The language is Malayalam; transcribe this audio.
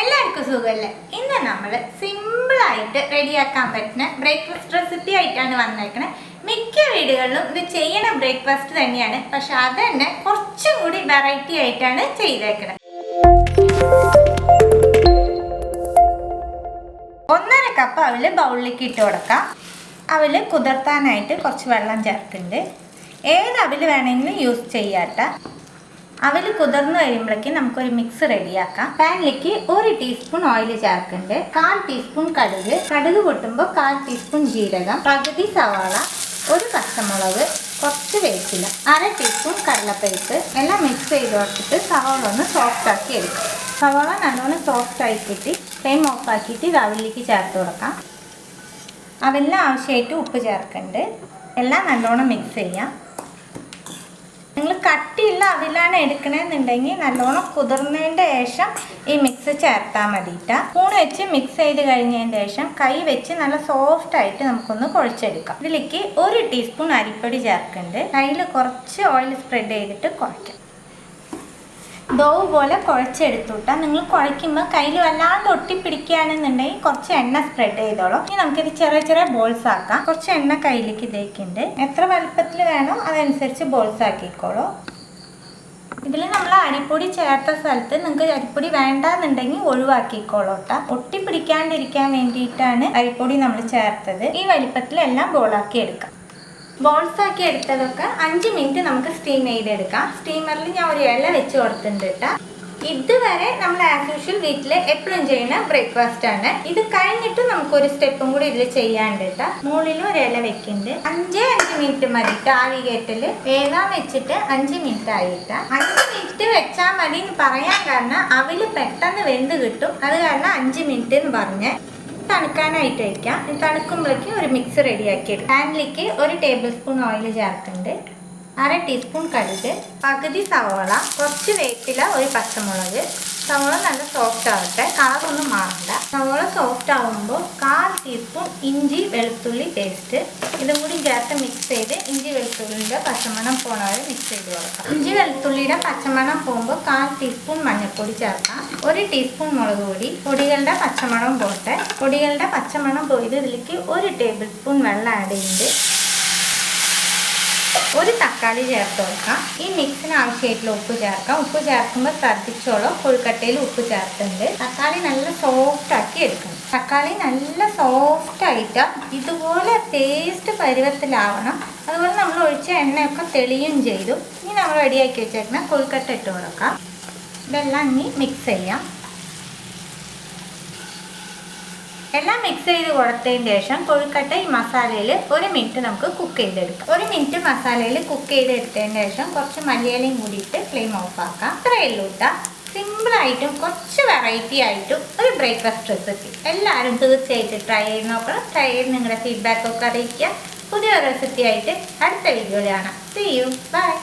എല്ലാവർക്കും സുഖമല്ലേ? ഇന്ന് നമ്മൾ സിമ്പിളായിട്ട് റെഡിയാക്കാൻ പറ്റുന്ന ബ്രേക്ക്ഫാസ്റ്റ് റെസിപ്പി ആയിട്ടാണ് വന്നേക്കണേ. മിക്ക വീടുകളിലും ഇത് ചെയ്യണ ബ്രേക്ക്ഫാസ്റ്റ് തന്നെയാണ്, പക്ഷെ അത് തന്നെ കുറച്ചും കൂടി വെറൈറ്റി ആയിട്ടാണ് ചെയ്തേക്കണത്. 1.5 കപ്പ് അവല് ബൗളിലേക്ക് ഇട്ട് കൊടുക്കാം. അവല് കുതിർത്താനായിട്ട് കുറച്ച് വെള്ളം ചേർക്കുന്നുണ്ട്. ഏത് അവല് വേണമെങ്കിലും യൂസ് ചെയ്യാട്ട. അവല് കുതിർന്ന് കഴിയുമ്പോഴേക്ക് നമുക്കൊരു മിക്സ് റെഡിയാക്കാം. പാനിലേക്ക് 1 ടീസ്പൂൺ ഓയിൽ ചേർക്കുന്നുണ്ട്. 1/4 ടീസ്പൂൺ കടുക് പൊട്ടുമ്പോൾ 1/4 ടീസ്പൂൺ ജീരകം, പകുതി സവാള, 1 പച്ചമുളക്, കുറച്ച് വേപ്പില, 1/2 ടീസ്പൂൺ കടലപ്പരിപ്പ് എല്ലാം മിക്സ് ചെയ്ത് കൊടുത്തിട്ട് സവാള ഒന്ന് സോഫ്റ്റ് ആക്കി എടുക്കും. സവാള നല്ലോണം സോഫ്റ്റ് ആക്കിയിട്ട് ഫ്ലെയിം ഓഫ് ആക്കിയിട്ട് ഇത് അവലിലേക്ക് ചേർത്ത് കൊടുക്കാം. അവലിന് ആവശ്യമായിട്ട് ഉപ്പ് ചേർക്കുന്നുണ്ട്. എല്ലാം നല്ലോണം മിക്സ് ചെയ്യാം. നിങ്ങൾ കട്ടിയുള്ള അവിലാണ് എടുക്കണമെന്നുണ്ടെങ്കിൽ നല്ലോണം കുതിർന്നതിൻ്റെ ശേഷം ഈ മിക്സ് ചേർത്താൽ മതിയിട്ടാ. സ്പൂൺ വെച്ച് മിക്സ് ചെയ്ത് കഴിഞ്ഞതിന് ശേഷം കൈ വെച്ച് നല്ല സോഫ്റ്റ് ആയിട്ട് നമുക്കൊന്ന് കുഴച്ചെടുക്കാം. ഇതിലേക്ക് 1 ടീസ്പൂൺ അരിപ്പൊടി ചേർക്കുന്നുണ്ട്. കയ്യിൽ കുറച്ച് ഓയിൽ സ്പ്രെഡ് ചെയ്തിട്ട് കുഴയ്ക്കാം. ദോവ് പോലെ കുഴച്ചെടുത്തുട്ടാ. നിങ്ങൾ കുഴയ്ക്കുമ്പോൾ കയ്യിൽ വല്ലാണ്ട് ഒട്ടിപ്പിടിക്കുകയാണെന്നുണ്ടെങ്കിൽ കുറച്ച് എണ്ണ സ്പ്രെഡ് ചെയ്തോളൂ. ഇനി നമുക്കിത് ചെറിയ ചെറിയ ബോൾസ് ആക്കാം. കുറച്ച് എണ്ണ കയ്യിലേക്ക് ഇതേക്കുണ്ട്. എത്ര വലുപ്പത്തിൽ വേണോ അതനുസരിച്ച് ബോൾസ് ആക്കിക്കോളൂ. ഇതിൽ നമ്മൾ അരിപ്പൊടി ചേർത്ത സ്ഥലത്ത് നിങ്ങൾക്ക് അരിപ്പൊടി വേണ്ടാന്നുണ്ടെങ്കിൽ ഒഴിവാക്കിക്കോളൂട്ടാ. ഒട്ടിപ്പിടിക്കാണ്ടിരിക്കാൻ വേണ്ടിയിട്ടാണ് അരിപ്പൊടി നമ്മൾ ചേർത്തത്. ഈ വലിപ്പത്തിലെല്ലാം ബോളാക്കി എടുക്കാം. ബോൾസ് ആക്കി എടുത്തതൊക്കെ 5 മിനിറ്റ് നമുക്ക് സ്റ്റീം ചെയ്തെടുക്കാം. സ്റ്റീമറിൽ ഞാൻ ഒരു ഇല വെച്ച് കൊടുത്തിട്ടുണ്ട് കേട്ടോ. ഇതുവരെ നമ്മൾ ആസ് യൂഷ്വൽ വീട്ടിൽ എപ്പോഴും ചെയ്യുന്ന ബ്രേക്ക്ഫാസ്റ്റ് ആണ്. ഇത് കഴിഞ്ഞിട്ട് നമുക്കൊരു സ്റ്റെപ്പും കൂടി ഇതിൽ ചെയ്യാണ്ട് കേട്ടോ. മുകളിലും ഒരു ഇല വെക്കുന്നുണ്ട്. 5 മിനിറ്റ് മതി ആവി കയറ്റൽ. വേഗം വെച്ചിട്ട് 5 മിനിറ്റ് ആയിട്ടാ. 5 മിനിറ്റ് വെച്ചാൽ മതി എന്ന് പറയാൻ കാരണം അവല് പെട്ടെന്ന് വെന്ത് കിട്ടും. അത് കാരണം 5 മിനിറ്റ് എന്ന് പറഞ്ഞ് തണുക്കാനായിട്ട് വയ്ക്കാം. തണുക്കുമ്പോഴേക്ക് ഒരു മിക്സ് റെഡിയാക്കി എടുക്കാം. പാനിലേക്ക് 1 ടേബിൾ സ്പൂൺ ഓയിൽ ചേർക്കുന്നുണ്ട്. 1/2 ടീസ്പൂൺ കടുക്, പകുതി സവാള, കുറച്ച് വേപ്പില, 1 പച്ചമുളക്. സവാള നല്ല സോഫ്റ്റ് ആവട്ടെ, കളറൊന്നും മാറണ്ട. സവാള സോഫ്റ്റ് ആവുമ്പോൾ 1/4 ടീസ്പൂൺ ഇഞ്ചി വെളുത്തുള്ളി പേസ്റ്റ് ഇതും കൂടി ചേർത്ത് മിക്സ് ചെയ്ത് ഇഞ്ചി വെളുത്തുള്ളിയുടെ പച്ചമണം പോണ വരെ മിക്സ് ചെയ്ത് കൊടുക്കാം. ഇഞ്ചി വെളുത്തുള്ളിയുടെ പച്ചമണം പോകുമ്പോൾ 1/4 ടീസ്പൂൺ മഞ്ഞൾപ്പൊടി ചേർക്കാം. 1 ടീസ്പൂൺ മുളക് പൊടി. പൊടികളുടെ പച്ചമണം പോട്ടെ. പൊടികളുടെ പച്ചമണം പോയത് ഇതിലേക്ക് 1 ടേബിൾ സ്പൂൺ വെള്ളം ആഡ് ചെയ്യുന്നുണ്ട്. 1 തക്കാളി ചേർത്ത് കൊടുക്കാം. ഈ മിക്സിന് ആവശ്യമായിട്ടുള്ള ഉപ്പ് ചേർക്കാം. ഉപ്പ് ചേർക്കുമ്പോൾ ശ്രദ്ധിച്ചോളൂ, കൊഴുക്കട്ടയിൽ ഉപ്പ് ചേർത്തുണ്ട്. തക്കാളി നല്ല സോഫ്റ്റ് ആക്കി എടുക്കണം. തക്കാളി നല്ല സോഫ്റ്റ് ആയിട്ട് ഇതുപോലെ പേസ്റ്റ് പരുവത്തിലാവണം. അതുപോലെ നമ്മൾ ഒഴിച്ച എണ്ണയൊക്കെ തെളിയും ചെയ്തു. ഇനി നമ്മൾ റെഡിയാക്കി വെച്ചേക്കുന്ന കൊഴുക്കട്ട ഇട്ട് കൊടുക്കാം. ഇതെല്ലാം ഇനി മിക്സ് ചെയ്യാം. എല്ലാം മിക്സ് ചെയ്ത് കൊടുത്തതിന് ശേഷം കൊഴുക്കട്ട ഈ മസാലയിൽ 1 മിനിറ്റ് നമുക്ക് കുക്ക് ചെയ്തെടുക്കാം. 1 മിനിറ്റ് മസാലയിൽ കുക്ക് ചെയ്തെടുത്തതിന് ശേഷം കുറച്ച് മല്ലിയിലയും കൂടിയിട്ട് ഫ്ലെയിം ഓഫ് ആക്കാം. ഇത്രയേ ഉള്ളൂ കേട്ടോ. സിമ്പിളായിട്ടും കുറച്ച് വെറൈറ്റി ആയിട്ടും ഒരു ബ്രേക്ക്ഫാസ്റ്റ് റെസിപ്പി. എല്ലാവരും തീർച്ചയായിട്ടും ട്രൈ ചെയ്ത് നോക്കണം. ട്രൈ ചെയ്ത് നിങ്ങളുടെ ഫീഡ്ബാക്കൊക്കെ അറിയിക്കുക. പുതിയ റെസിപ്പി ആയിട്ട് അടുത്ത വീഡിയോയിൽ കാണാം. See you. Bye.